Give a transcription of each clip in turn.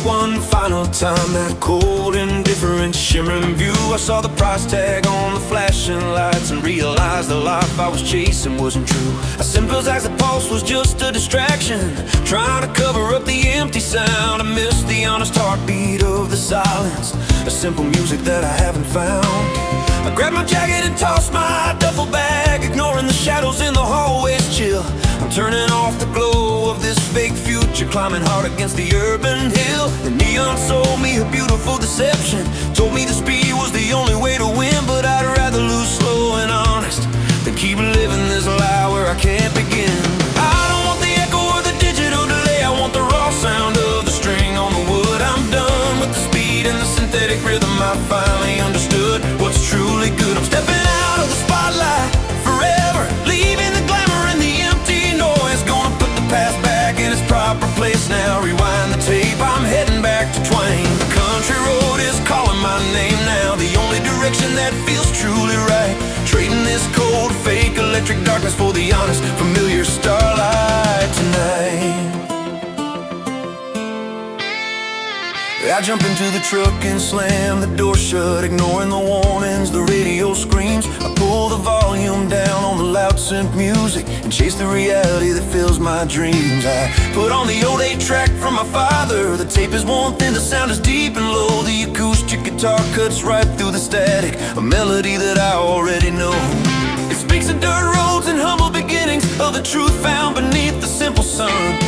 One final time, that cold, indifferent, shimmering view. I saw the price tag on the flashing lights and realized the life I was chasing wasn't true. As simple as the pulse was just a distraction, trying to cover up the empty sound. I missed the honest heartbeat of the silence, a simple music that I haven't found. I grabbed my jacket and tossed my duffel bag, ignoring the shadows in the hallway's chill. I'm turning off the glow of this fake future, climbing hard against the urban hill. The neon sold me a beautiful deception, told me the speed was the only way to win. But I'd rather lose slow and honest than keep living this lie where I can't begin. I don't want the echo or the digital delay, I want the raw sound of the string on the wood. I'm done with the speed and the synthetic rhythm, I finally understood what's truly good. I'm stepping out of the spotlight forever, leaving the glamour and the empty noise. Gonna put the past back in its proper place now, rewind the tape, I'm heading back to Twang. The country road is calling my name now, the only direction that feels truly right. Trading this cold, fake electric darkness for the honest, familiar starlight tonight. I jump into the truck and slam the door shut, ignoring the warnings, the radio screams. I pull the volume down on the loud synth music and chase the reality that fills my dreams. I put on the old 8-track from my father. The tape is worn thin, the sound is deep and low. The acoustic guitar cuts right through the static, a melody that I already know. It speaks of dirt roads and humble beginnings, of the truth found beneath the simple sun.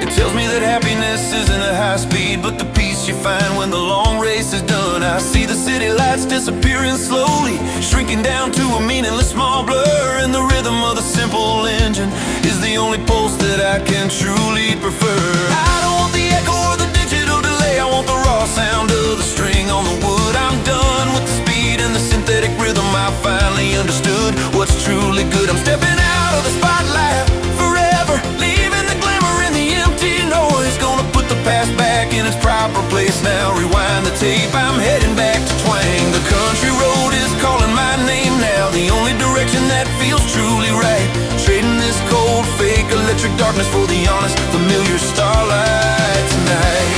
It tells me that happiness isn't at high speed, but the peace you find when the long race is done. I see the city lights disappearing slowly, shrinking down to a meaningless small blur. And the rhythm of the simple engine is the only pulse that I can truly prefer. I don't want the echo or the digital delay, I want the raw sound of the string on the wood. I'm done with the speed and the synthetic rhythm, I finally understood what's truly good. I'm stepping out of the spotlight forever, leaving the glamour in the empty noise. Gonna put the past back in its proper place now, rewind the tape, I'm heading back to Twang. The country road is calling my name now, the only direction that feels truly right. Trading this cold, fake electric darkness for the honest, familiar starlight tonight.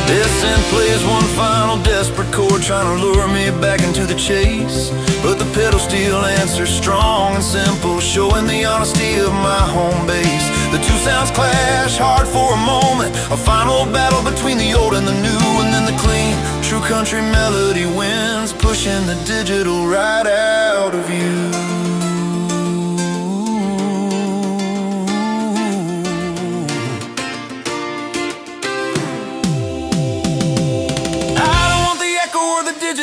This synth plays one final desperate chord, trying to lure me back into the chase. But the pedal steel answers strong and simple, showing the honesty of my home base. The two sounds clash hard for a moment, a final battle between the old and the new. And then the clean, true country melody wins, pushing the digital right out of you.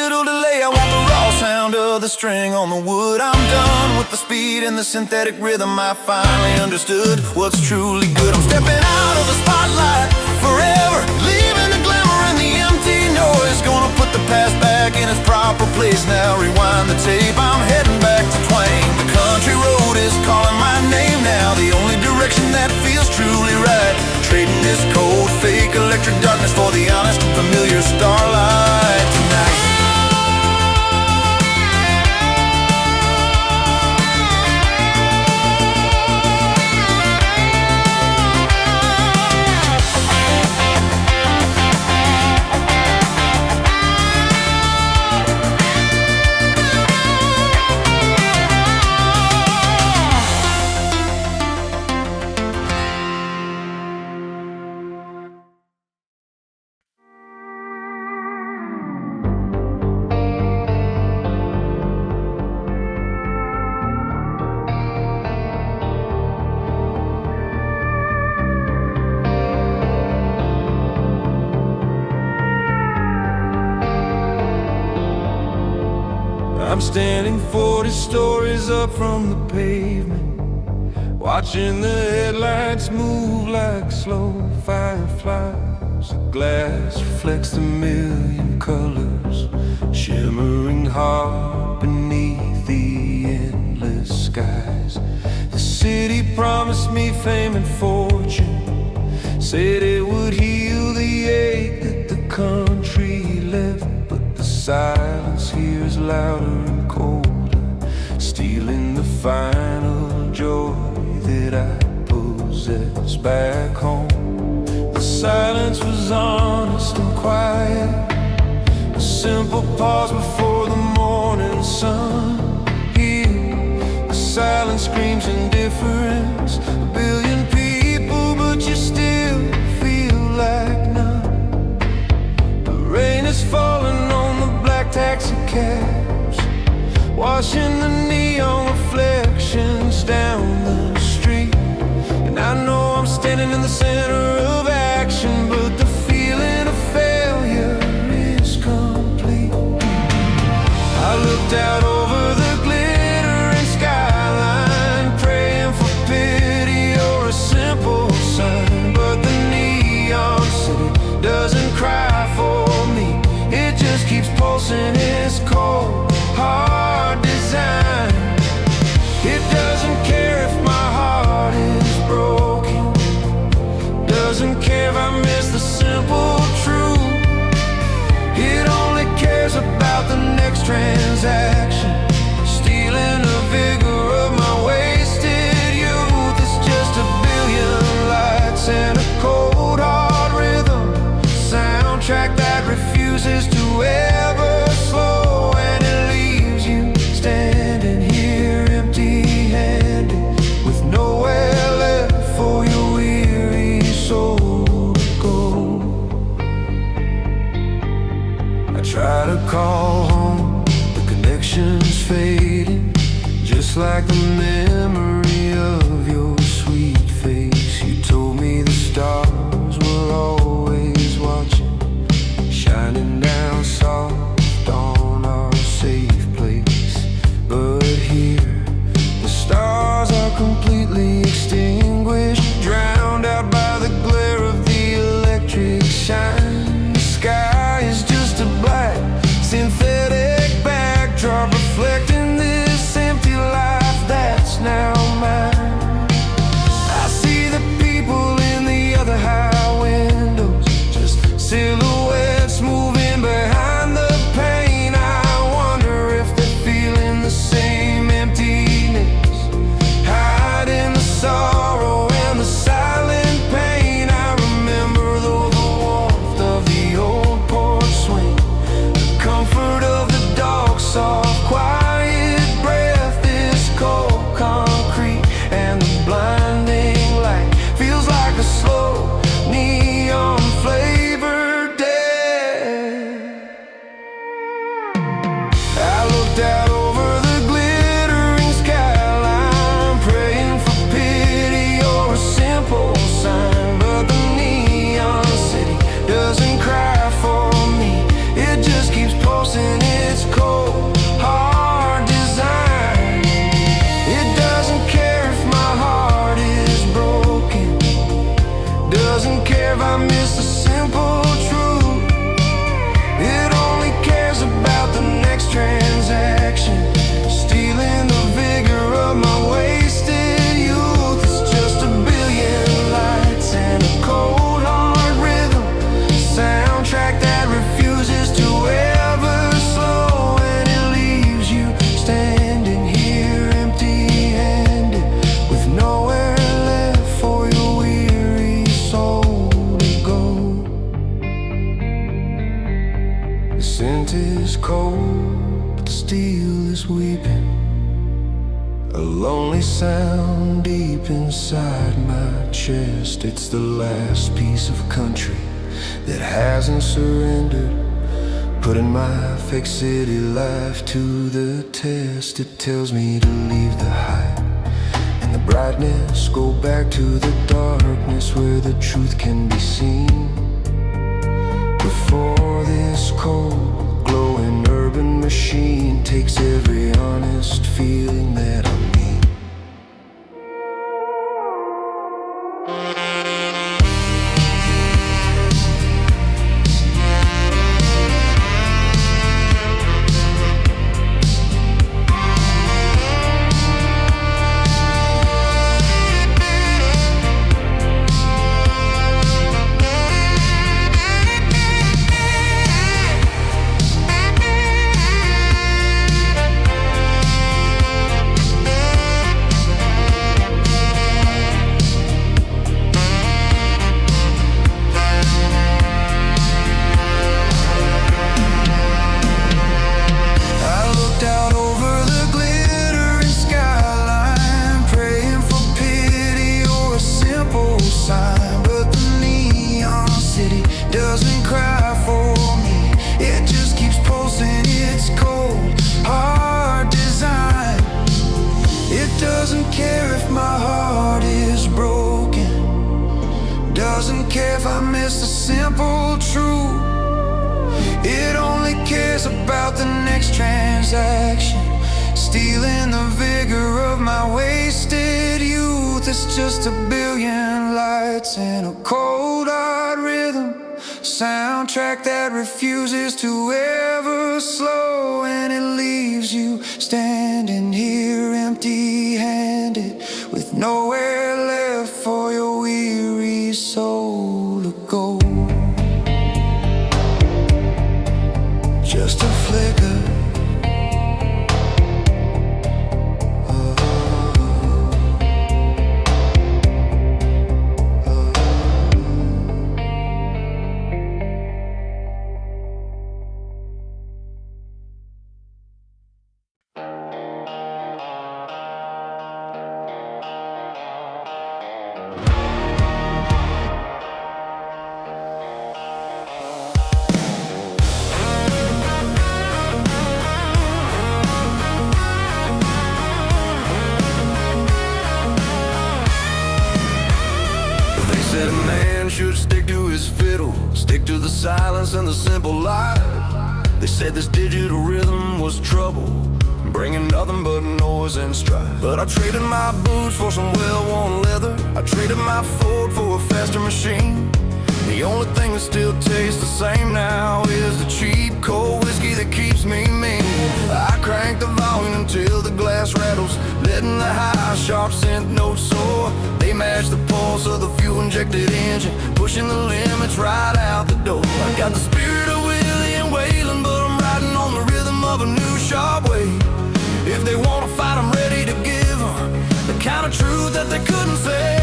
Delay, I want the raw sound of the string on the wood. I'm done with the speed and the synthetic rhythm, I finally understood what's truly good. I'm stepping out of the spotlight forever, leaving the glamour and the empty noise. Gonna put the past back in its proper place now, rewind the tape, I'm heading back to Twang. The country road is calling my name now, the only direction that feels truly right. Trading this cold, fake electric darkness for the honest, familiar starlight tonight. I'm standing 40 stories up from the pavement, watching the headlights move like slow fireflies. The glass reflects the million colors, shimmering hard beneath the endless skies. The city promised me fame and fortune, said it would heal the ache that the country left. But the silence here is louder and colder, stealing the final joy that I possess back home. The silence was honest and quiet, a simple pause before the morning sun. Here, the silence screams indifference. A billion people, but you still feel like none. The rain is falling on the black taxi cabs, washing the neon reflections down the street. And I know I'm standing in the center of action, but the feeling of failure is complete. I looked out over the glittering skyline, praying for pity or a simple sign. But the neon city doesn't cry for me, it just keeps pulsing its cold, hard design. It doesn't care if my heart is broken, doesn't care if I miss the simple truth. It only cares about the next transaction, stealing the vigor of my wasted youth. It's just a billion lights and a cold hard rhythm, soundtrack that refuses to ever slow. And it leaves you standing here empty-handed, with nowhere left for your weary soul to go. I try to call home, the connection's fading, just like the memory of your sweet face. You told me the stars were always watching, shining down soft on our safe place. But here, the stars are completely extinguished, drowned out by the glare of the electric shine. The sky is just a black, synthetic backdrop, reflecting this empty life that's now mine. I see the people in the other high windows, just silhouettes moving behind the pain. I wonder if they're feeling the same emptiness, hiding the sorrow and the silent pain. I remember though the warmth of the old porch swing, the comfort of the dog, soft quiet breath, this cold concrete and the blinding light feels like a slow neon flavored death. I looked out over the glittering skyline, praying for pity or a simple sign. But the neon city doesn't cry for me, it just keeps pulsing its cold, hard design. It doesn't care if my heart is broken, doesn't care if I miss the simple truth. It only cares about the next transaction, stealing the vigor of my wasted youth. It's just a billion lights and a cold hard rhythm, soundtrack that refuses to ever slow. And it leaves you standing here empty-handed, with nowhere left for your weary soul to go. The scent is cold, but the steel is weeping, a lonely sound deep inside my chest. It's the last piece of country that hasn't surrendered, putting my fake city life to the test. It tells me to leave the hype and the brightness, go back to the darkness where the truth can be seen. Before this cold, glowing urban machine takes every honest feeling that I mean. sign, but the neon city doesn't cry for me. It just keeps pulsing its cold, hard design. It doesn't care if my heart is broken, doesn't care if I miss a simple truth. It only cares about the next transaction, stealing the vigor of my wasted youth. It's just a billion lights in a cold hard rhythm, soundtrack that refuses to ever slow. And it leaves you standing here empty-handed, with nowhere left for your weary soul to go. Just a flicker, should stick to his fiddle, stick to the silence and the simple life. They said this digital rhythm was trouble, bringing nothing but noise and strife. But I traded my boots for some well-worn leather, I traded my Ford for a faster machine. The only thing that still tastes the same now is the cheap cold whiskey that keeps me mean. I crank the volume until the glass rattles, letting the high, sharp synth notes soar. They match the pulse of the fuel-injected engine, pushing the limits right out the door. I got the spirit of Willie and Waylon, but I'm riding on the rhythm of a new sharp wave. If they want to fight, I'm ready to give them the kind of truth that they couldn't say.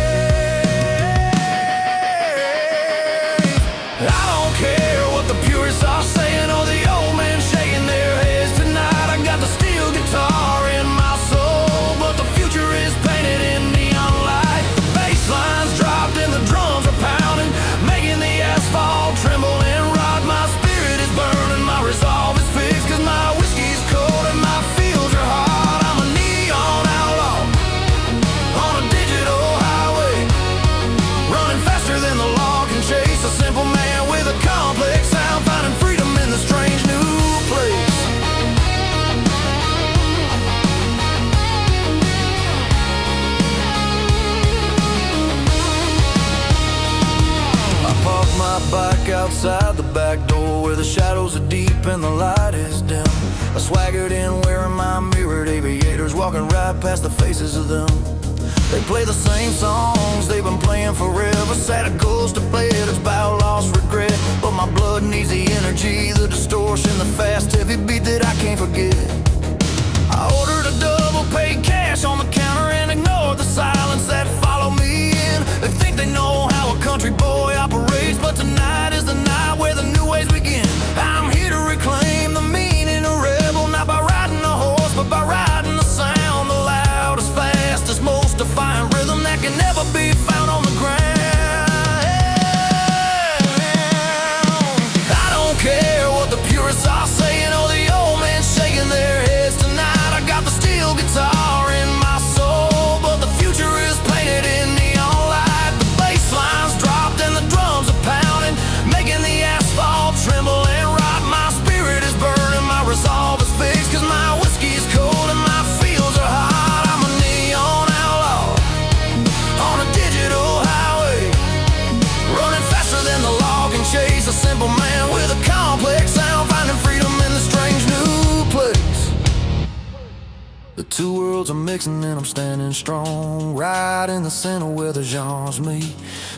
I don't care what the purists are saying or the old man shaking their heads tonight. I got the steel guitar in my soul, but the future is painted in neon light. The bass lines dropped and the drums are pounding, making the asphalt tremble and rot. My spirit is burning, my resolve is fixed, cause my whiskey's cold and my fields are hot. I'm a neon outlaw on a digital highway, running faster than the law can chase. A simple man with a complex sound, finding freedom in the strange new place. I parked my bike outside the back door, where the shadows are deep and the light is dim. I swaggered in wearing my mirrored aviators, walking right past the faces of them. They play the same songs they've been playing forever. Sad it goes to bed, it's about lost regret. But my blood needs the energy, the distortion, the fast heavy beat that I can't forget. I ordered a double, paid cash on the counter, and ignored the silence that followed me in. They think they know how a country boy operates, but tonight is the night where the new ways begin. I'm here to reclaim the meaning of rebel, not by riding a horse, but by riding the sound, the loudest, fastest, most defiant rhythm that can never be found on the ground. I don't care what the purists are saying or the old men shaking their heads tonight. I got the steel guitar in my soul, but the future is painted in neon light. The bass lines dropped and the drums are pounding, making the asphalt tremble and rot. My spirit is burning, my resolve is fixed, cause my whiskey is cold and my fields are hot. I'm a neon outlaw on a digital highway, running faster than the law can chase. A simple man with a complex sound, finding freedom in the strange new place. The two worlds are mixing and I'm standing strong, right in the center where the genres meet,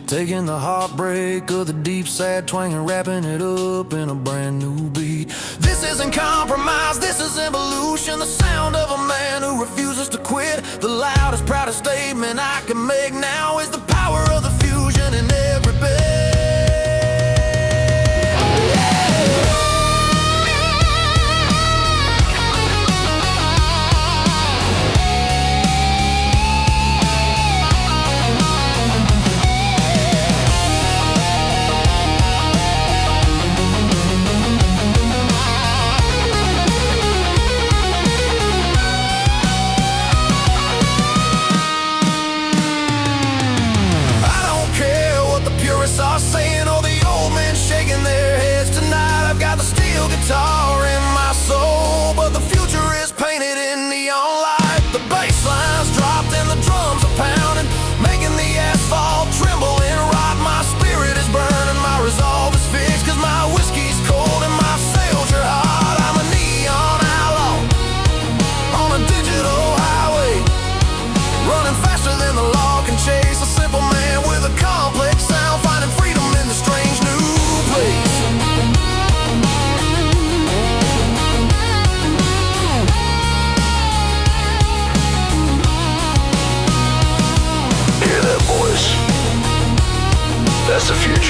taking the heartbreak of the deep sad twang and wrapping it up in a brand new beat. This isn't compromise, this is evolution, the sound of a man who refuses to quit. The loudest, proudest statement I can make now is the power of the fusion in every bit.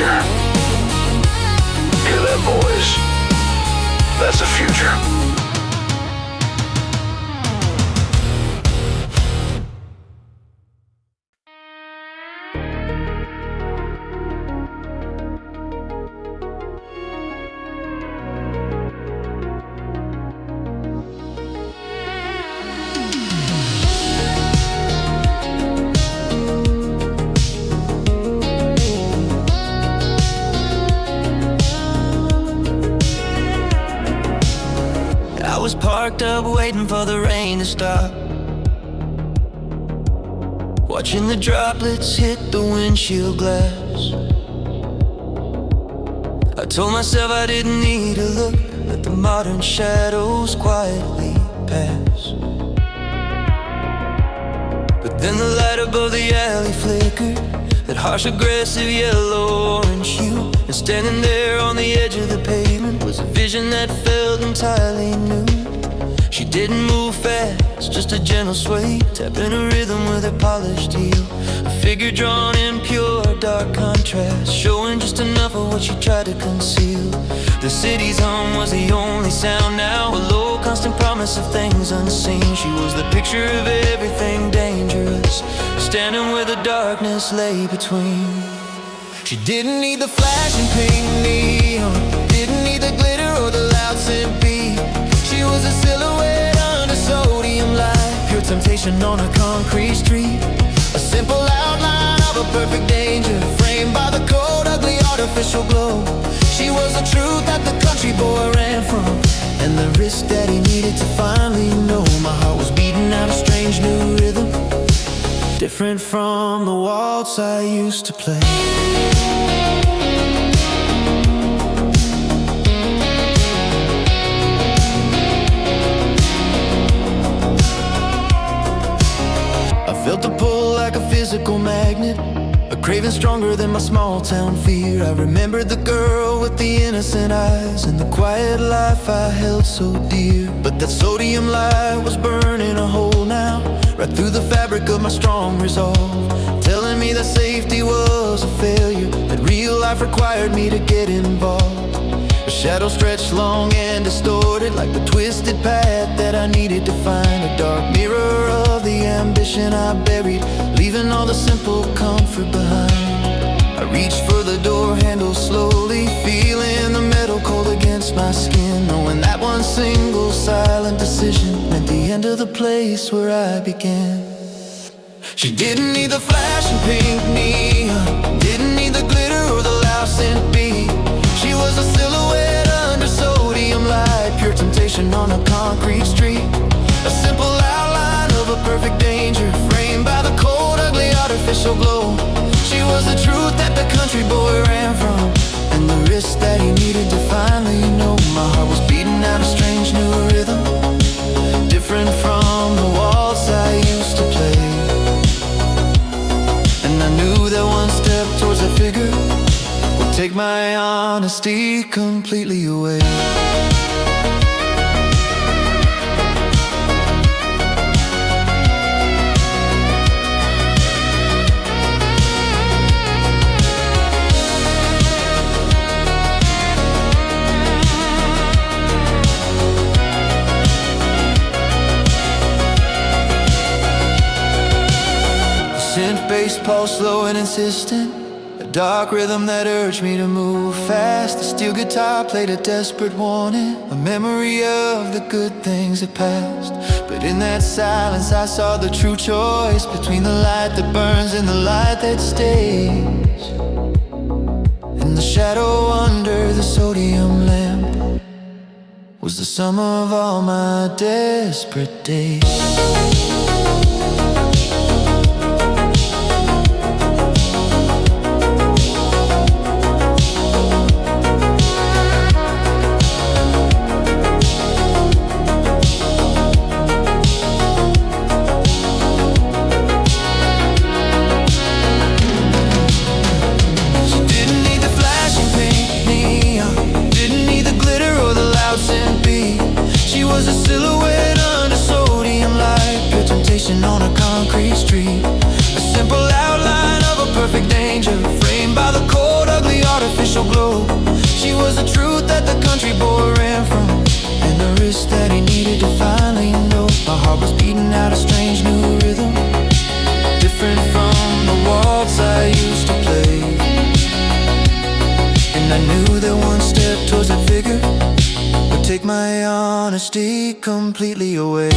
future. Hear that, boys? That's the future. I was parked up waiting for the rain to stop, watching the droplets hit the windshield glass. I told myself I didn't need to look, let the modern shadows quietly pass. But then the light above the alley flickered, that harsh aggressive yellow-orange hue, and standing there on the edge of the pavement was a vision that felt entirely new. She didn't move fast, just a gentle sway, tapping a rhythm with her polished heel. A figure drawn in pure dark contrast, showing just enough of what she tried to conceal. The city's hum was the only sound now, a low constant promise of things unseen. She was the picture of everything dangerous, standing where the darkness lay between. She didn't need the flashing pink neon, didn't need the glitter or the loud synth beat. She was a silhouette under sodium light, pure temptation on a concrete street. A simple outline of a perfect danger, framed by the cold, ugly, artificial glow. She was the truth that the country boy ran from, and the risk that he needed to finally know. My heart was beating out a strange new rhythm, different from the waltz I used to play. I felt a pull like a physical magnet, a craving stronger than my small town fear. I remembered the girl with the innocent eyes and the quiet life I held so dear. But that sodium light was burning a hole now, right through the fabric of my strong resolve, telling me that safety was a failure, that real life required me to get involved. A shadow stretched long and distorted, like the twisted path that I needed to find. A dark mirror of the ambition I buried, leaving all the simple comfort behind. I reached for the door handle slowly, feeling the metal cold against my skin, knowing that one single silent decision meant the end of the place where I began. She didn't need the flashing pink neon, didn't need the glitter or the loud synth beat. She was a silhouette under sodium light, pure temptation on a concrete street. A simple outline of a perfect danger, framed by the cold, ugly, artificial glow. She was the truth that the country boy ran from, and the risk that he needed to finally know. My heart was beating out a strange new rhythm, different from the waltz I used to play. And I knew that one step towards that figure would take my honesty completely away. Synth bass pulse slow and insistent, a dark rhythm that urged me to move fast. The steel guitar played a desperate warning, a memory of the good things that passed. But in that silence I saw the true choice between the light that burns and the light that stays. And the shadow under the sodium lamp was the sum of all my desperate days. She was a silhouette under sodium light, pure my honesty completely away.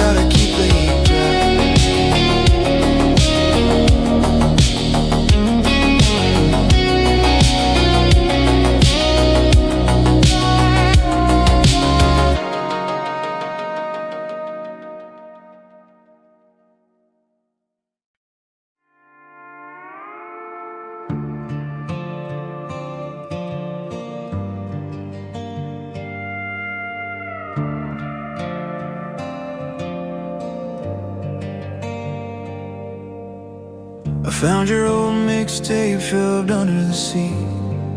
Gotta keep the heat dry. I found your old mixtape shoved under the seat,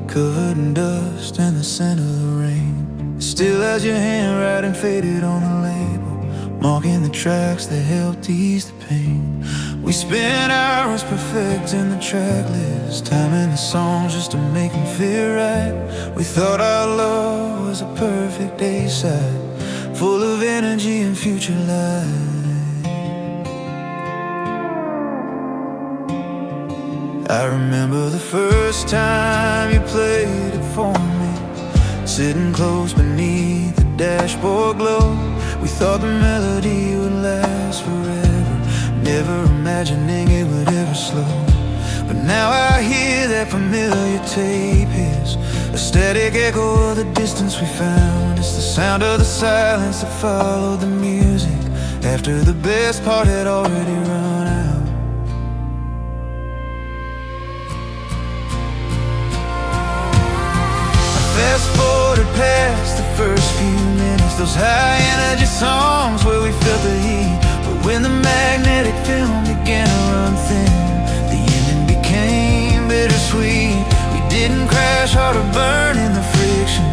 covered in dust and the scent of the rain. It still has your handwriting faded on the label, marking the tracks that helped ease the pain. We spent hours perfecting the track list, timing the songs just to make them feel right. We thought our love was a perfect A-side, full of energy and future life. I remember the first time you played it for me, sitting close beneath the dashboard glow. We thought the melody would last forever, never imagining it would ever slow. But now I hear that familiar tape hiss, a static echo of the distance we found. It's the sound of the silence that followed the music after the best part had already run out. Fast forwarded past the first few minutes, those high energy songs where we felt the heat. But when the magnetic film began to run thin, the ending became bittersweet. We didn't crash hard or burn in the friction,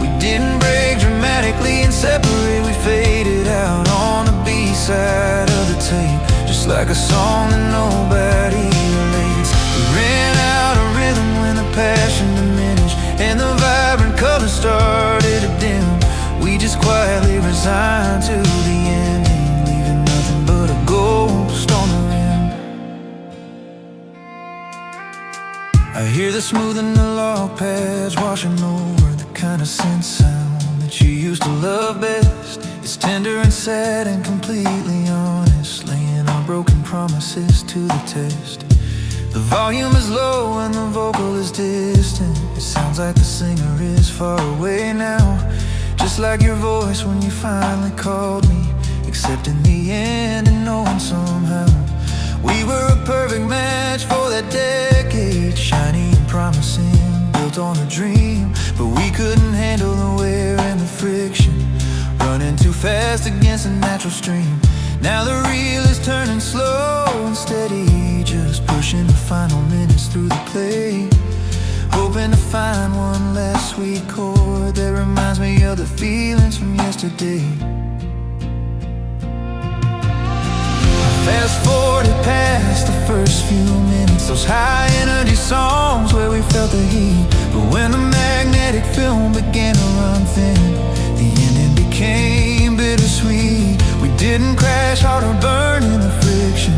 we didn't break dramatically and separate. We faded out on the B-side of the tape, just like a song that nobody relates. We ran out of rhythm when the passion diminished and the vibrant colors started to dim. We just quietly resigned to the ending, leaving nothing but a ghost on the rim. I hear the smoothing the log pads washing over, the kind of synth sound that you used to love best. It's tender and sad and completely honest, laying our broken promises to the test. The volume is low and the vocal is distant. It sounds like the singer is far away now, just like your voice when you finally called me, except in the end and knowing somehow we were a perfect match for that decade, shiny and promising, built on a dream. But we couldn't handle the wear and the friction, running too fast against a natural stream. Now the reel is turning slow and steady, just pushing the final minutes through the play, hoping to find one last sweet chord that reminds me of the feelings from yesterday. Fast forwarded past the first few minutes, those high energy songs where we felt the heat. But when the magnetic film began to run thin, the ending became bittersweet. We didn't crash hard or burn in the friction,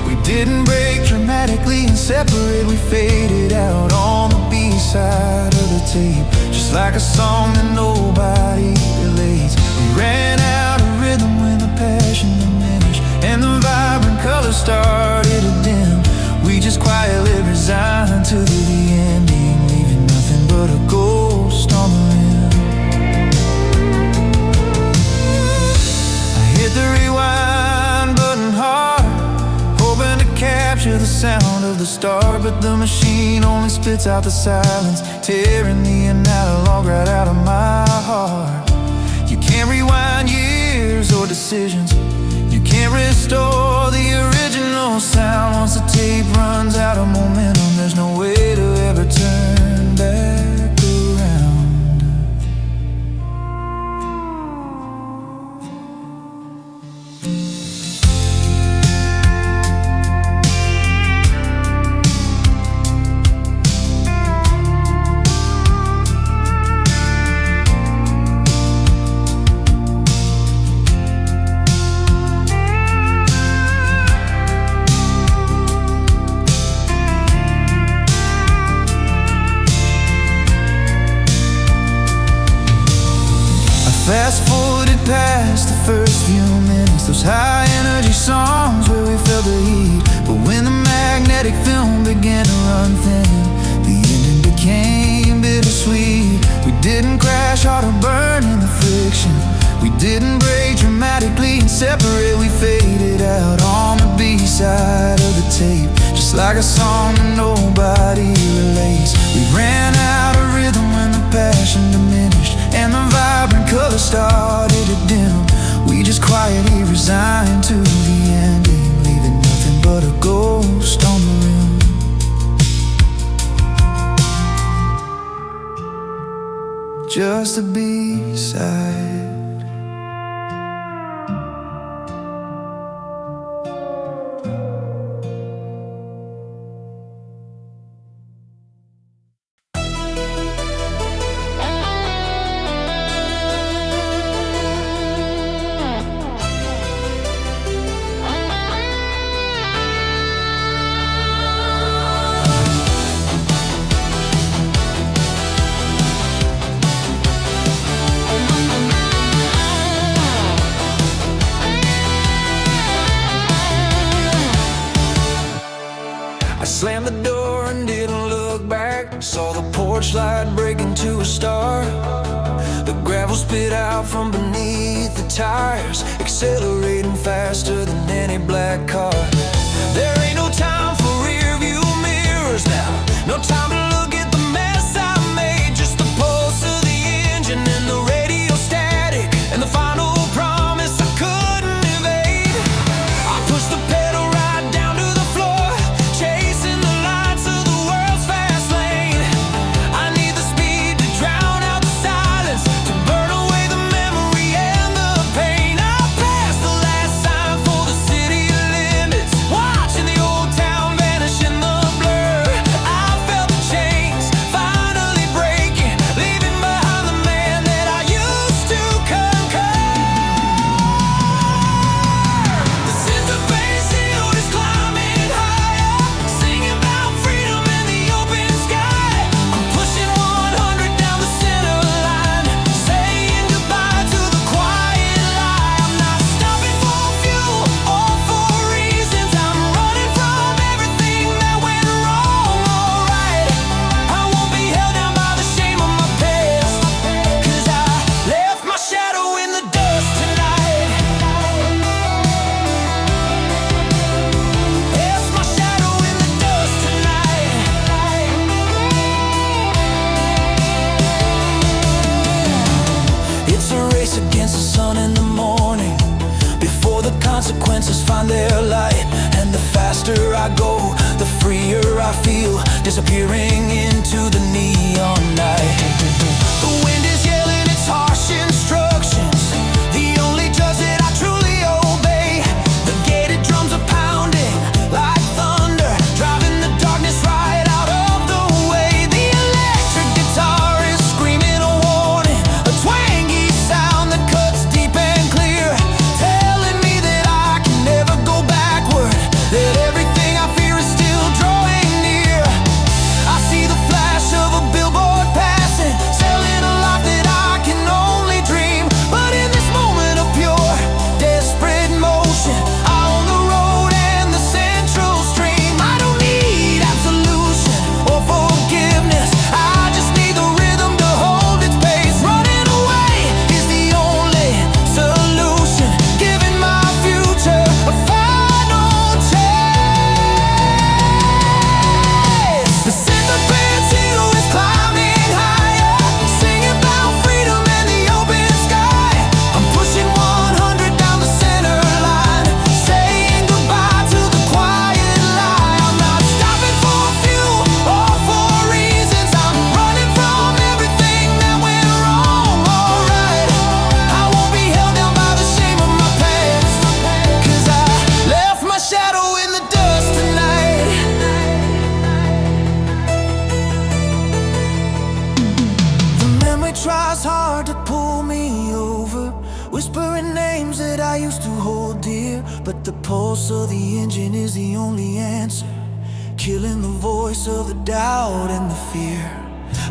we didn't break dramatically and separate. We faded out on the B-side of the tape, just like a song that nobody relates. We ran out of rhythm when the passion diminished and the vibrant colors started to dim. We just quietly resigned to the ending, leaving nothing but a ghost on the rim. I hit the rewind button hard, hoping to capture the sound of the start, but the machine only spits out the silence, tearing the analog right out of my heart. You can't rewind years or decisions, you can't restore the original sound. Once the tape runs out of momentum, there's no way to ever turn back around. Fast forwarded past the first few minutes, those high energy songs where we felt the heat. But when the magnetic film began to run thin, the ending became bittersweet. We didn't crash hard or burn in the friction. We didn't break dramatically and separate. We faded out on the B-side of the tape, just like a song that nobody relates. We ran out of rhythm when the passion diminished and the vibrant color started to dim. We just quietly resigned to the ending, leaving nothing but a ghost on the rim. Just a B-side. Slammed the door and didn't look back. Saw the porch light break into a star. The gravel spit out from beneath the tires, accelerating faster than any black car. There ain't no time for rear view mirrors now. No time to look at the mess I made. Just the pulse of the engine and the radio static, and the final promise I couldn't evade. I pushed the pedal right down to the floor, chasing the lights of the world's fast lane. I need the speed to drown out the silence, to burn away the memory and the pain. I passed the last sign for the city limits, watching the old town vanish in the blur. I felt the chains finally breaking, leaving behind the man that I used to conquer. The Synthwave shield is climbing higher, singing about freedom in the open sky. I'm pushing 100 down the center line, saying goodbye to the quiet lie. I'm not stopping for fuel or for reasons. I'm running from everything that went wrong. Alright, I won't be held down by the shame of my past, 'cause I left my shadow in the dust tonight. Left my shadow in the dust tonight. It's a race against the sun in the morning, before the consequences find their light. And the faster I go, the freer I feel, disappearing into the neon night. The wind is yelling its harsh instructions, the only judge that I truly obey. The gated drums are pounding like thunder, driving the darkness right out of the way. The electric guitar is screaming a warning, a twangy sound that cuts deep and clear, telling me that I can never go backward, that everything I fear is still drawing near. I see the flash of a billboard passing, selling a life that I can only dream. But in this moment of pure, desperate motion, I own the road and the central stream. I don't need absolution or forgiveness, I just need the rhythm to hold its pace. Running away is the only solution, giving my future a final chance. The Synthwave shield is climbing higher, singing about freedom and the open sky. I'm pushing 100 down the center line, saying goodbye to the quiet lie. I'm not stopping for fuel or for reasons. I'm running from everything that went wrong. Alright, I won't be held down by the shame of my past, 'cause I left my shadow in the dust tonight. The memory tries hard to pull me over, whispering names that I used to hold dear. But the pulse of the engine is the only answer, killing the voice of the doubt and the fear.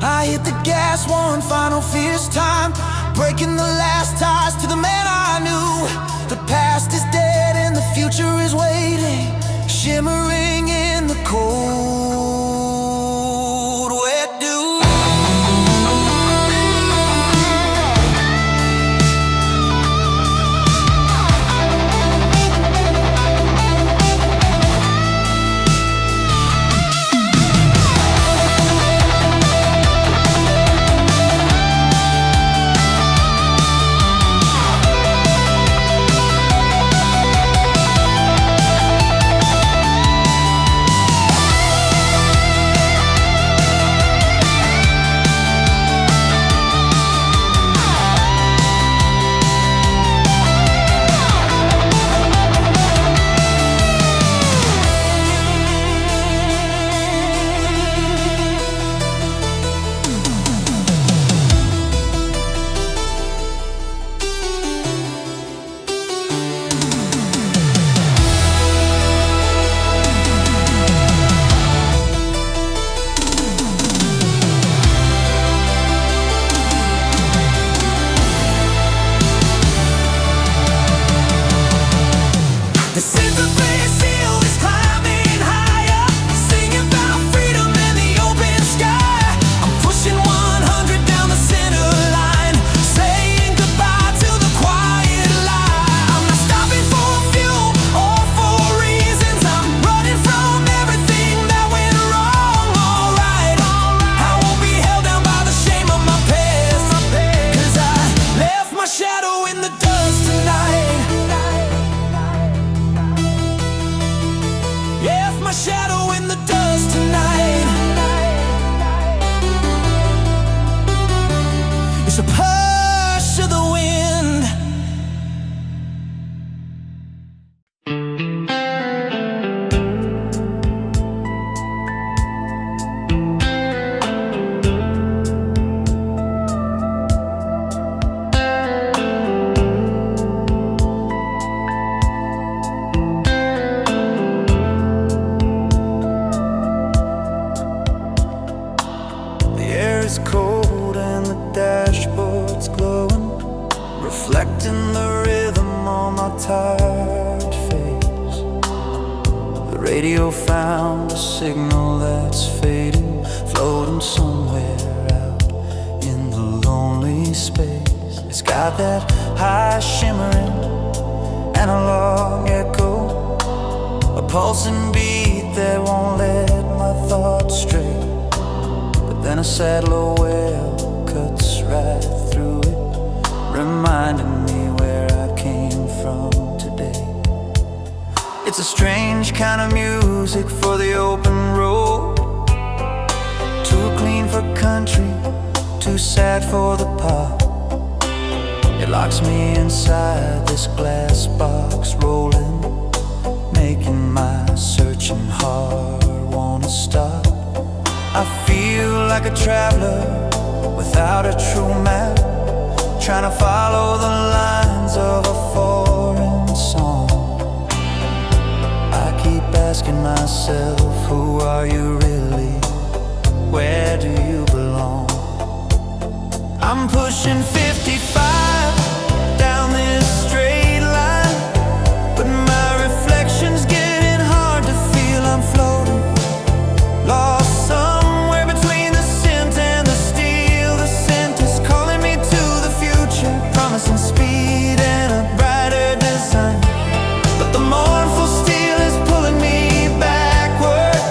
I hit the gas one final fierce time, breaking the last ties to the man I knew. The past is dead and the future is waiting, shimmering in the cold wet dew. The Synthwave seal is climbing higher, singing about freedom and the open sky. I'm pushing 100 down the center line, saying goodbye to the quiet lie. I'm not stopping for fuel or for reasons. I'm running from everything that went wrong. Alright, I won't be held down by the shame of my past, 'cause I left my shadow in the dust tonight. Left my shadow in the dust tonight. It's a push of the wind. The air is cold and the dashboard's glowing, reflecting the rhythm on my tired face. The radio found a signal that's fading, floating somewhere out in the lonely space. It's got that high shimmering analog echo, a pulsing beat that won't let my thoughts stray. Then a sad low wail cuts right through it, reminding me where I came from today. It's a strange kind of music for the open road, too clean for country, too sad for the pop. It locks me inside this glass box rolling, making my searching heart wanna stop. I feel like a traveler without a true map, trying to follow the lines of a foreign song. I keep asking myself, who are you really? Where do you belong? I'm pushing 55 down this straight line, but my reflection's getting hard to feel. I'm floating, lost somewhere between the synth and the steel. The synth is calling me to the future, promising speed and a brighter design, but the mournful steel is pulling me backward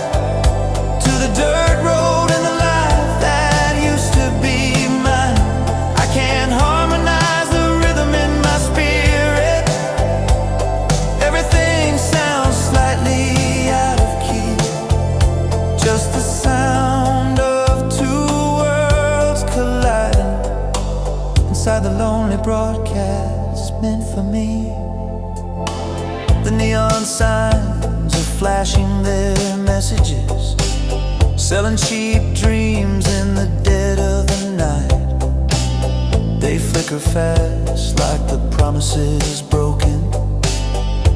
to the dirt road and the life that used to be mine. I can't harmonize the rhythm in my spirit. Everything sounds slightly out of key, just the sound of two worlds colliding inside the lonely broadcast meant for me. The neon signs are flashing their messages, selling cheap dreams in the dead of the night. They flicker fast like the promises broken,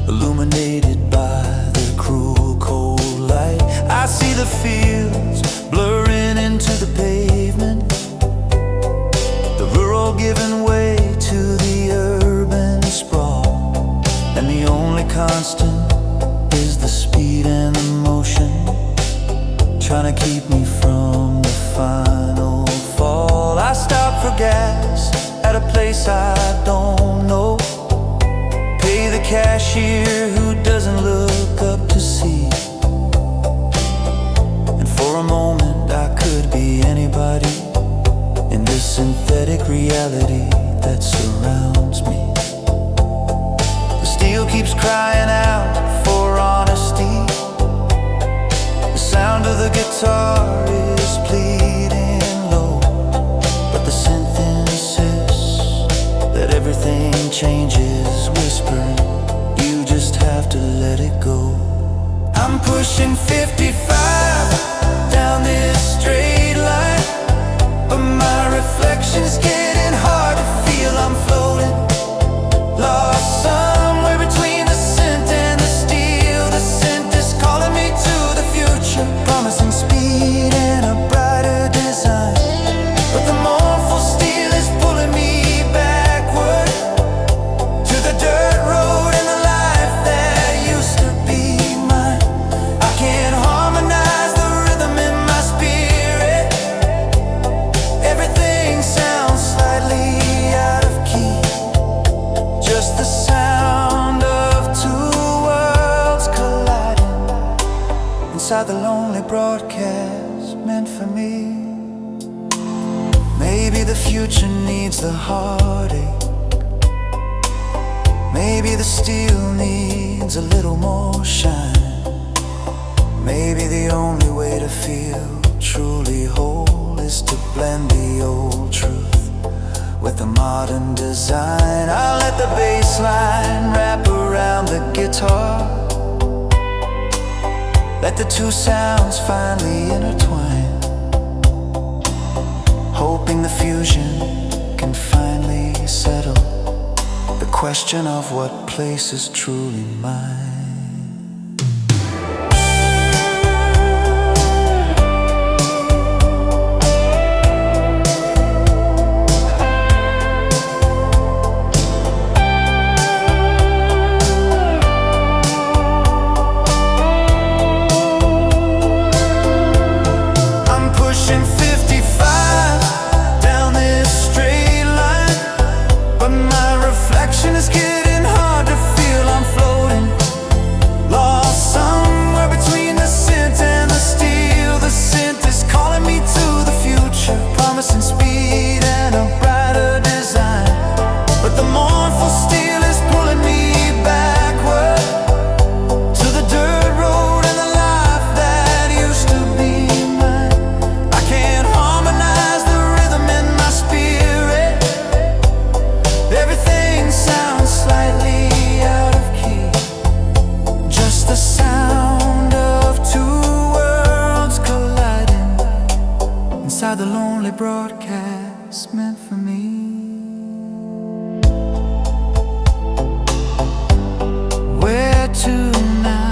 illuminated by the cruel cold light. I see the fields blurring into the pavement, the rural giving way keep me from the final fall. I stop for gas at a place I don't know. Pay the cashier who doesn't look up to see. And for a moment I could be anybody in this synthetic reality that surrounds me. The steel keeps crying out for honesty. The sound of the guitar is pleading low, but the synth insists that everything changes, whispering, you just have to let it go. I'm pushing 55 down this straight line, but my reflection's getting hard to feel. I'm floating, lost somewhere between the synth and the steel. The synth is calling me to the future, promising speed and a brighter design, but the mournful steel is pulling me backward to the dirt road and the life that used to be mine. I can't harmonize the rhythm in my spirit. Everything sounds slightly out of key, just the sound of two worlds colliding inside the lonely broadcast meant for me. Maybe the future needs the heartache. Maybe the steel needs a little more shine. Maybe the only way to feel truly whole is to blend the old truth with the modern design. I'll let the bass line wrap around the guitar, let the two sounds finally intertwine, hoping the fusion can finally settle the question of what place is truly mine. The lonely broadcast meant for me. Where to now?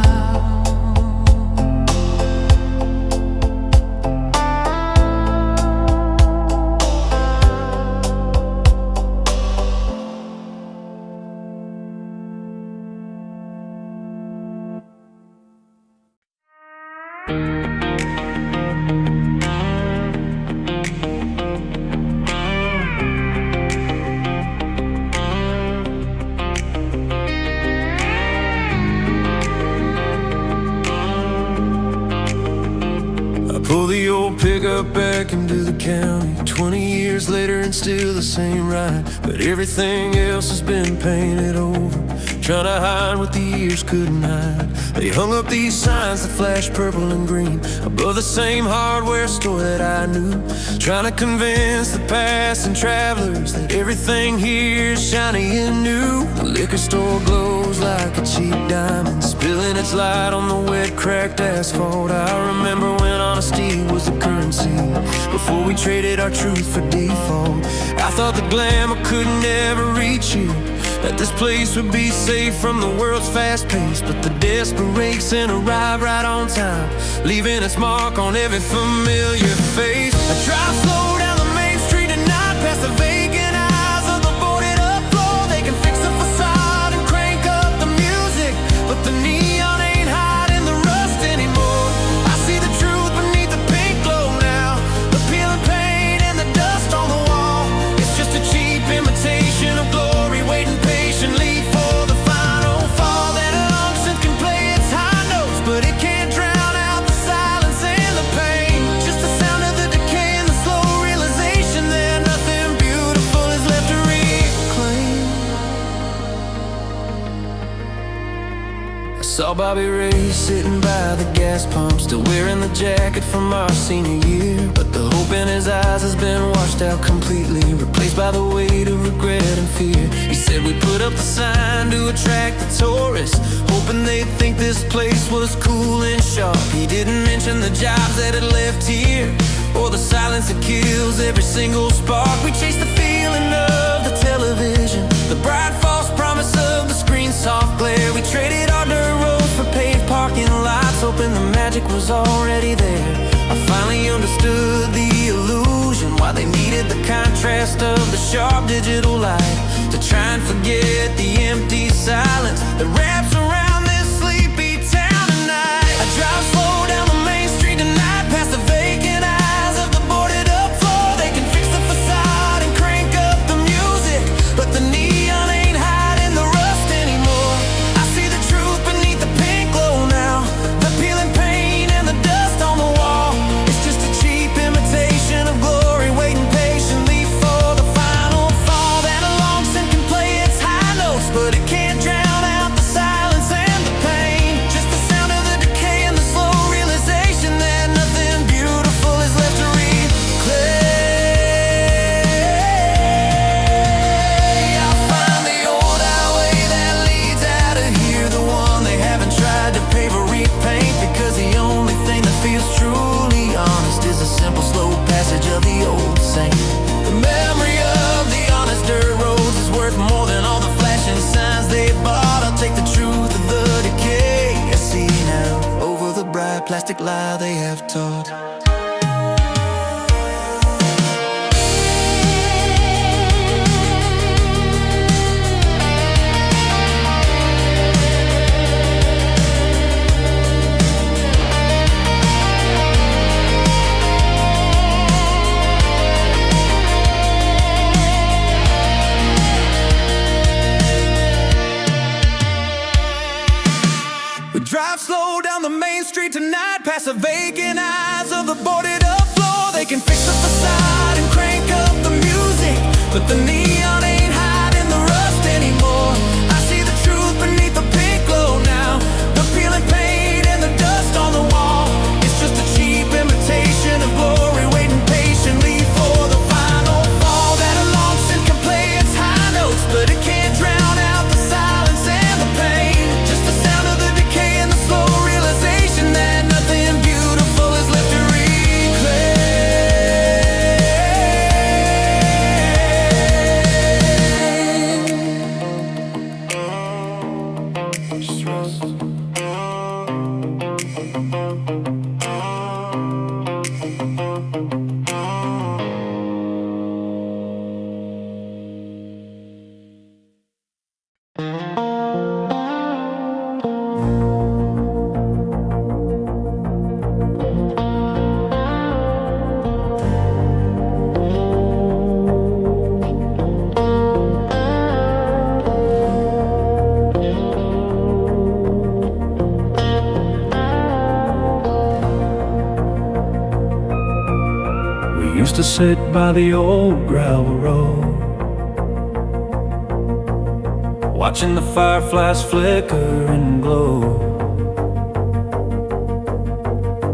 Pull the old pickup back into the county 20 years later and still the same ride, but everything else has been painted over, trying to hide what the years couldn't hide. They hung up these signs that flash purple and green above the same hardware store that I knew, trying to convince the passing travelers that everything here is shiny and new. The liquor store glows like a cheap diamond, spilling its light on the wet, cracked asphalt. I remember when honesty was the currency, before we traded our truth for default. I thought the glamour could never reach you, that this place would be safe from the world's fast pace, but the desperation arrived right on time, leaving its mark on every familiar face. I drive slow down the main street at night, past the vacant eyes of the boarded up floor. They can fix the facade and crank up the music, but the neon ain't hiding the rust anymore. I see the truth beneath the paint Saw Bobby Ray sitting by the gas pump, still wearing the jacket from our senior year. But the hope in his eyes has been washed out completely, replaced by the weight of regret and fear. He said we put up the sign to attract the tourists, hoping they'd think this place was cool and sharp. He didn't mention the jobs that had left here, or the silence that kills every single spark. We chased the feeling of the television, the bright false promise of the screen's soft glare. We traded our dirt roads for paved parking lots, hoping the magic was already there. I finally understood the illusion, why they needed the contrast of the sharp digital light to try and forget the empty silence that wraps around this sleepy town tonight. I drive slow down the main street tonight, past the vacant eyes of the boarded up floor. They can fix the facade and crank up the music, but the neon ain't hiding the rust anymore. I see the truth beneath the pink glow now, the peeling paint and the dust on the wall. It's just a cheap imitation of glory, waiting patiently for the final fall. That along synth can play its high notes, but it can't drown out the silence and the pain. Just the sound of the decay and the slow realization that nothing beautiful is left to replay. I'll find the old highway that leads out of here, the one they haven't tried to pave or repaint, because the only thing that feels truly honest is the simple slow passage of the old saint. The memory of the honest dirt roads is worth more than all the flashing signs they bought. I'll take the truth of the decay I see now over the bright plastic lie they have taught. We drive slow down the main street tonight, past the vacant eyes of the boarded up floor. They can fix the facade and crank up the music, but the neon ain't hiding the rust anymore. I see the truth beneath the pink glow now, the peeling paint and the dust on the wall. It's just a cheap imitation of glory, waiting patiently for the final fall. That along synth can play its high notes, but it can't drown out the silence and the pain. Just the sound of the decay and the slow realization that nothing beautiful is left to used to sit by the old gravel road, watching the fireflies flicker and glow.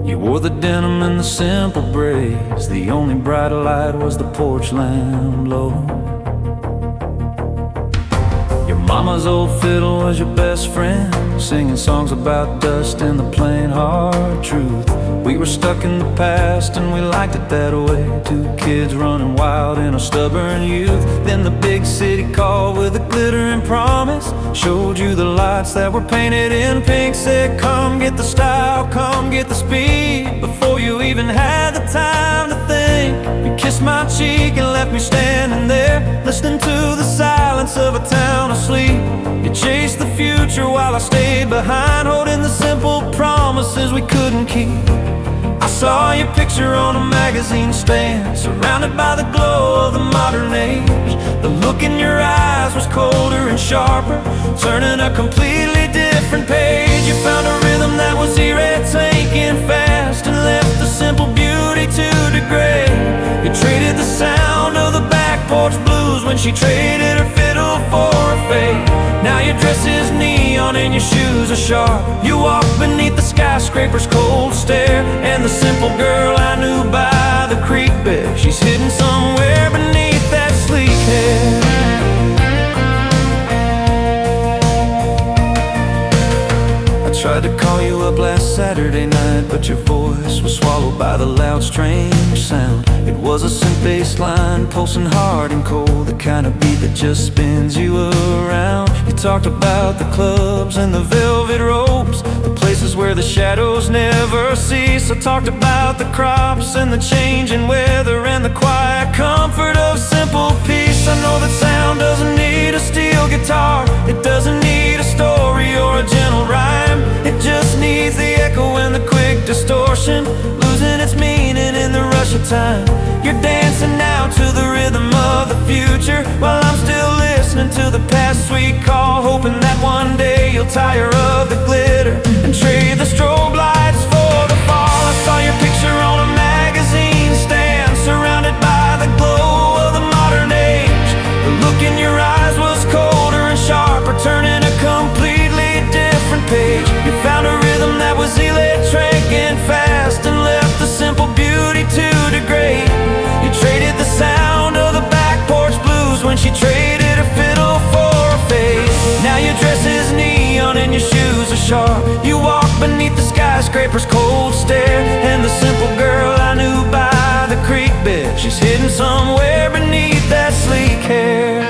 You wore the denim and the simple braids, the only bright light was the porch lamp low. Your mama's old fiddle was your best friend, singing songs about dust and the plain hard truth. We were stuck in the past and we liked it that way, two kids running wild in our stubborn youth. Then the big city called with a glittering promise, showed you the lights that were painted in pink, said come get the style, come get the speed. Before you even had the time to think, you kissed my cheek and left me standing there, listening to the silence of a town asleep. You chased the future while I stayed behind, holding the simple promises we couldn't keep. I saw your picture on a magazine stand, surrounded by the glow of the modern age. The look in your eyes was colder and sharper, turning a completely different page. You found a rhythm that was irritating fast and left the simple beauty to degrade. You traded the sound of the back porch blues when she traded her fiddle for a fade. Now your dress is neon neon and your shoes are sharp. You walk beneath the skyscraper's cold stare, and the simple girl I knew by the creek bed, she's hidden somewhere beneath that sleek hair. Tried to call you up last Saturday night, but your voice was swallowed by the loud, strange sound. It was a synth bass line pulsing hard and cold, the kind of beat that just spins you around. You talked about the clubs and the velvet ropes, the places where the shadows never cease. I talked about the crops and the changing weather and the quiet comfort of simple peace. I know that sound doesn't need a steel guitar, it doesn't need a story or a gentle rhyme. It just needs the echo and the quick distortion, losing its meaning in the rush of time. You're dancing now to the rhythm of the future, while I'm still listening to the past sweet call, hoping that one day you'll tire of the glitter and trade the strobe lights for the fall. I saw your picture on a magazine stand, surrounded by the glow of the modern age. The look in your eyes was colder and sharper, turning a completely different page. You found a rhythm that was electric and fast, and left the simple beauty to degrade. You traded the sound of the back porch blues when she traded her fiddle for a fade. Now your dress is neon and your shoes are sharp. You walk beneath the skyscraper's cold stare, and the simple girl I knew by the creek bed, she's hidden somewhere beneath that sleek hair.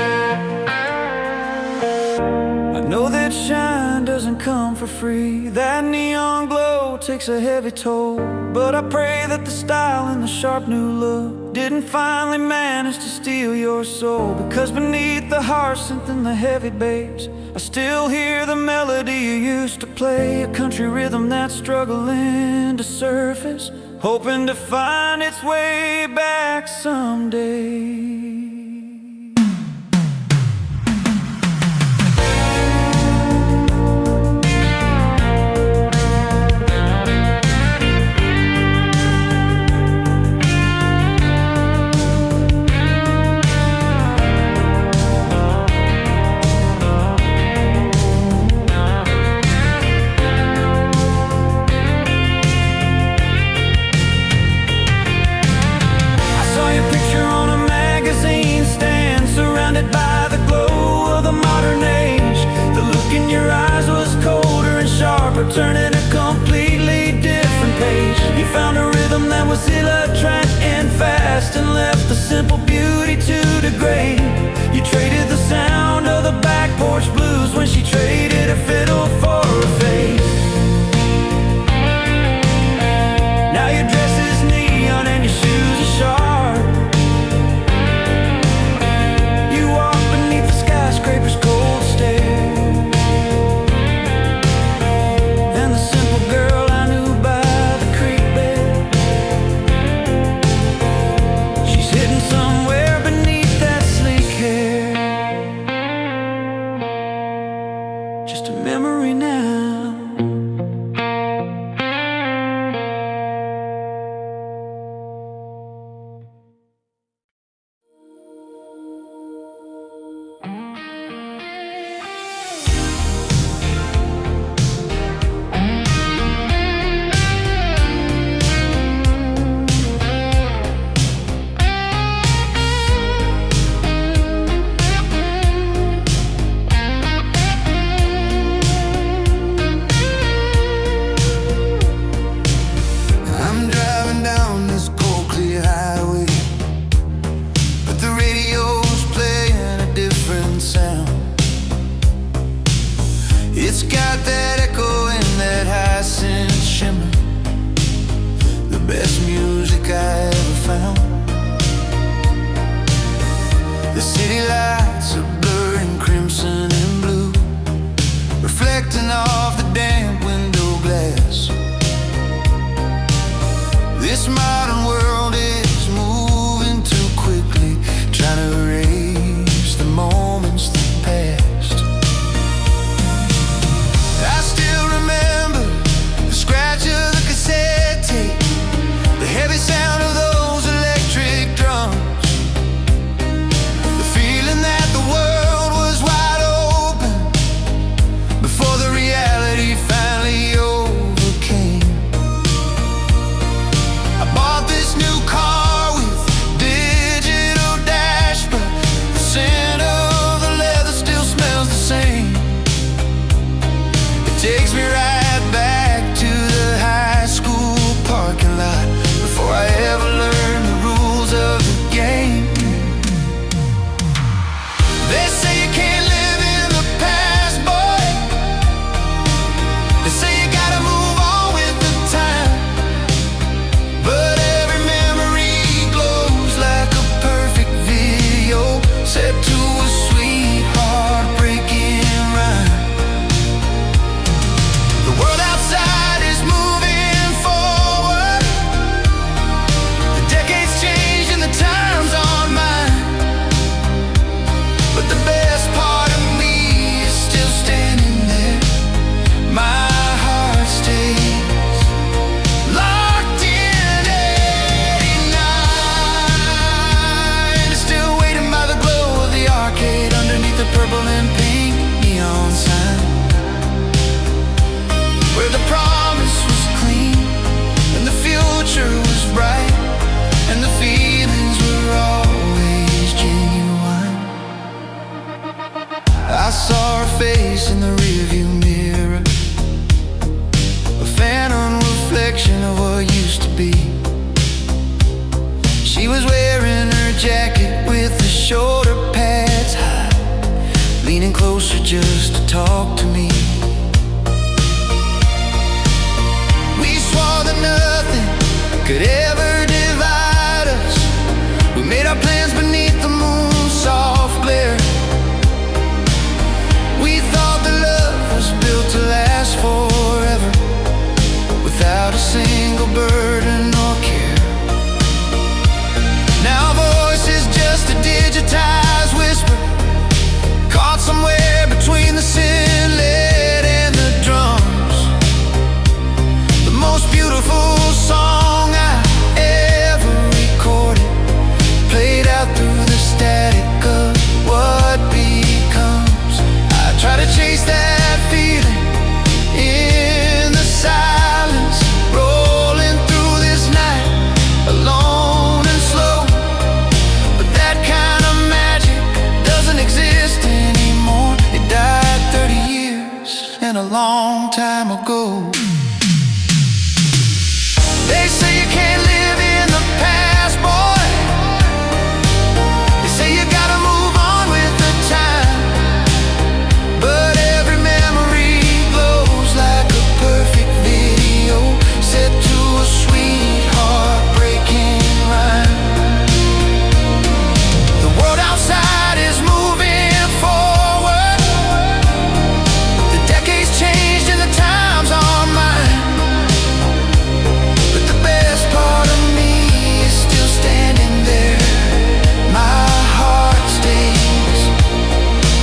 I know that shine doesn't come for free, that neon glow takes a heavy toll, but I pray that the style and the sharp new look didn't finally manage to steal your soul. Because beneath the harsh synth and the heavy bass, I still hear the melody you used to play, a country rhythm that's struggling to surface, hoping to find its way back someday. Turning a completely different page. You found a rhythm that was electric and fast, and left the simple beauty to degrade. You traded the sound of the back porch blues when she traded her fiddle for a fade. Now your dress is neon and your shoes are sharp. You walk beneath the skyscraper's cold stare, girl I knew by the creek bed, she's hidden somewhere beneath that sleek hair. Just a memory now. This modern world is moving too quickly, trying to erase the moments that passed. I still remember the scratch of the cassette tape, the heavy sound of those electric drums, the feeling that I saw her face in the rearview mirror, a phantom reflection of what used to be. She was wearing her jacket with the shoulder pads high, leaning closer just to talk to me. We swore that nothing could ever divide us. We made our plans beneath the moon's soft glare. We thought that love was built to last forever, without a single burden or care. Now our voice is just a digitized whisper, caught somewhere between the synth and the drums. The most beautiful song I ever recorded, played out through the static of what becomes. I try to chase that feeling in the silence, rolling through this night alone and slow. But that kind of magic doesn't exist anymore. It died 30 years and a long time ago. They say you can't live in the past, boy. They say you gotta move on with the time. But every memory glows like a perfect video, set to a sweet, heartbreaking rhyme. The world outside is moving forward. The decades changed and the times are mine. But the best part of me is still standing there. My heart stays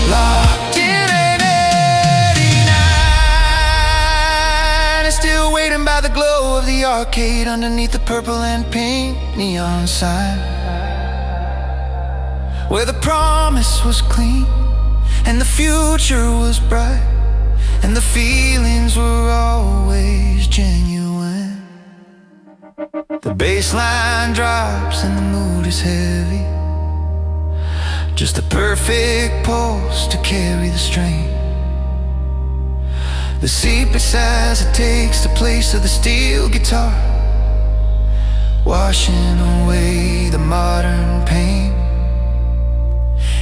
locked in an 89. It's still waiting by the glow of the arcade, underneath the purple and pink neon sign, where the promise was clean and the future was bright, and the feelings were always genuine. The bass line drops and the mood is heavy, just the perfect pulse to carry the strain. The seat beside it takes the place of the steel guitar, washing away the modern pain.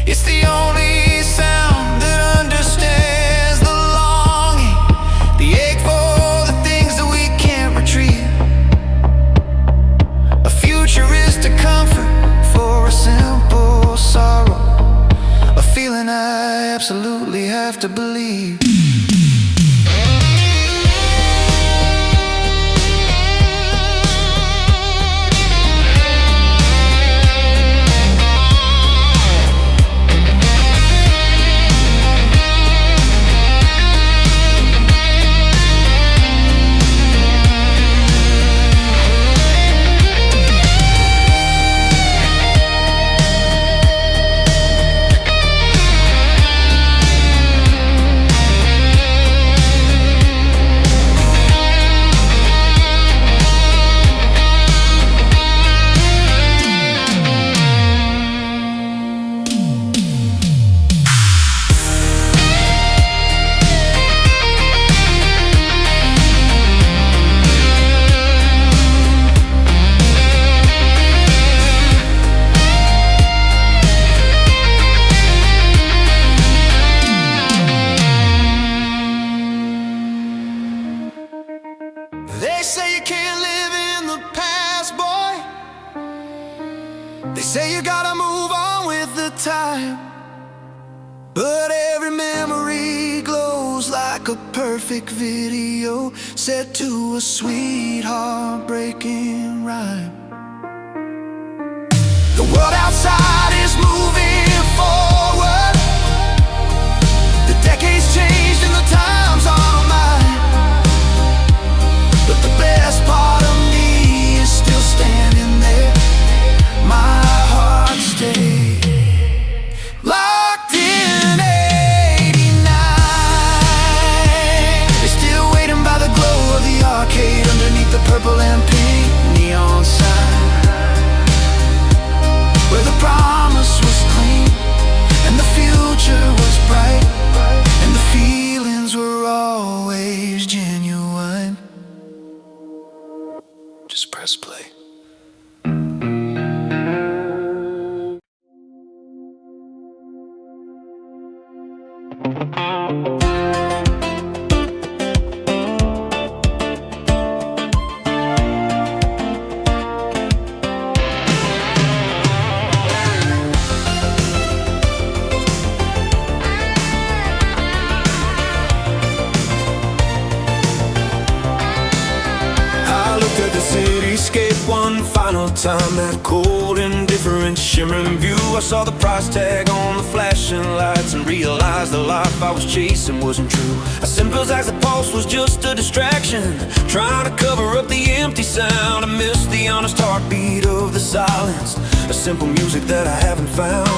It's the only sound that understands the longing, the ache for the things that we can't retrieve. A futuristic comfort for a simple sorrow, a feeling I absolutely have to believe. They say you can't live in the past, boy. They say you gotta move on with the time. But every memory glows like a perfect video, set to a sweet, heartbreaking rhyme. The world outside is moving forward. The decades changed and the times are mine. But the best part of me is still standing there. My heart stays locked in 89. They're still waiting by the glow of the arcade, underneath the purple and pink neon sign, where the promise was clean press play. One final time, that cold, indifferent, shimmering view. I saw the price tag on the flashing lights and realized the life I was chasing wasn't true. As simple as the pulse was just a distraction, trying to cover up the empty sound. I missed the honest heartbeat of the silence, a simple music that I haven't found.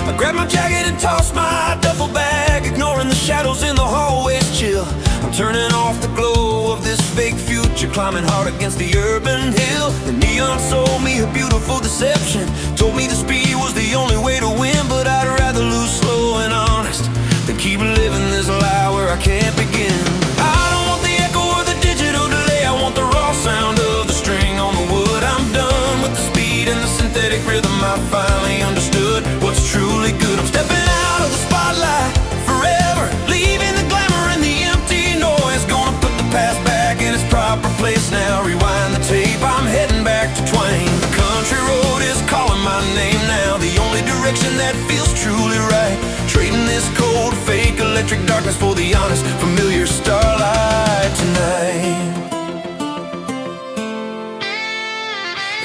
I grabbed my jacket and tossed my duffel bag, ignoring the shadows in the hallway's chill. I'm turning off the glow of this fake future, climbing hard against the urban hill. The neon sold me a beautiful deception, told me the speed was the only way to win. But I'd rather lose slow and honest than keep living this lie where I can't begin. I don't want the echo or the digital delay, I want the raw sound of the string on the wood. I'm done with the speed and the synthetic rhythm, I finally understood what's truly good. I'm stepping out of the spotlight forever, leaving the glamour and the empty noise. Gonna put the past back in its proper place now, rewind the tape, I'm heading back to Twang. The country road is calling my name now, the only direction that feels truly right. Trading this cold, fake electric darkness for the honest, familiar starlight tonight.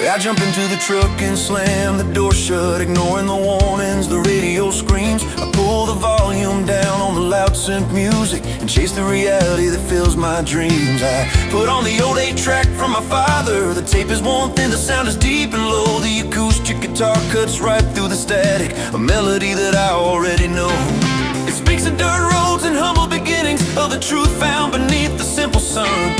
I jump into the truck and slam the door shut, ignoring the warnings, the radio screams. I pull the volume down on the loud synth music and chase the reality that fills my dreams. I put on the old 8-track from my father. The tape is worn thin, the sound is deep and low. The acoustic guitar cuts right through the static, a melody that I already know. It speaks of dirt roads and humble beginnings, of the truth found beneath the simple sun.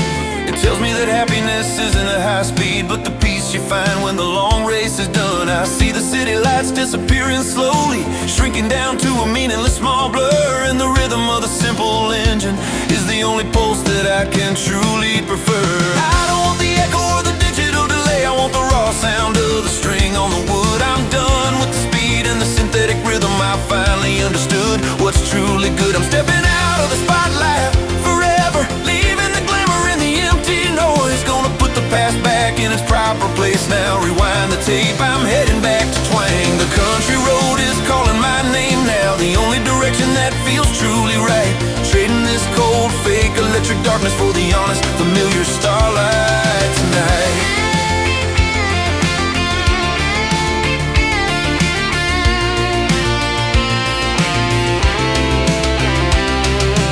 It tells me that happiness isn't a high speed, but the peace you find when the long race is done. I see the city lights disappearing slowly, shrinking down to a meaningless small blur. And the rhythm of the simple engine is the only pulse that I can truly prefer. I don't want the echo or the digital delay, I want the raw sound of the string on the wood. I'm done with the speed and the synthetic rhythm, I finally understood what's truly good. I'm stepping out of the spotlight forever, leaving the glamour in the empty noise. Gonna put the past back in its proper place now, rewind the tape, I'm heading back to Twang. The country road is calling my name now, the only direction that feels truly right. Trading this cold, fake electric darkness for the honest, familiar starlight tonight.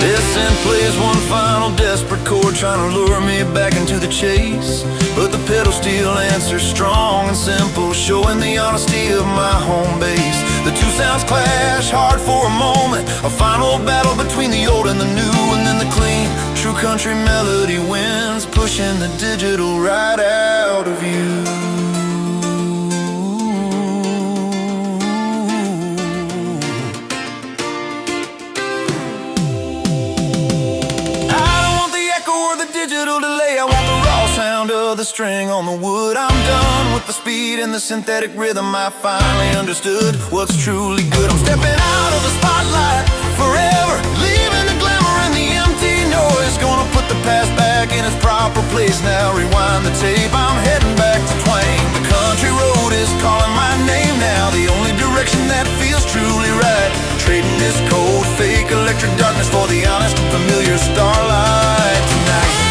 This synth plays one final desperate chord, trying to lure me back into the chase. But the pedal steel answers strong and simple, showing the honesty of my home base. The two sounds clash hard for a moment, a final battle between the old and the new. And then the clean, true country melody wins, pushing the digital right out of you. The string on the wood, I'm done with the speed and the synthetic rhythm, I finally understood what's truly good. I'm stepping out of the spotlight forever, leaving the glamour and the empty noise. Gonna put the past back in its proper place now, rewind the tape, I'm heading back to Twang. The country road is calling my name now, the only direction that feels truly right. Trading this cold, fake electric darkness for the honest, familiar starlight tonight.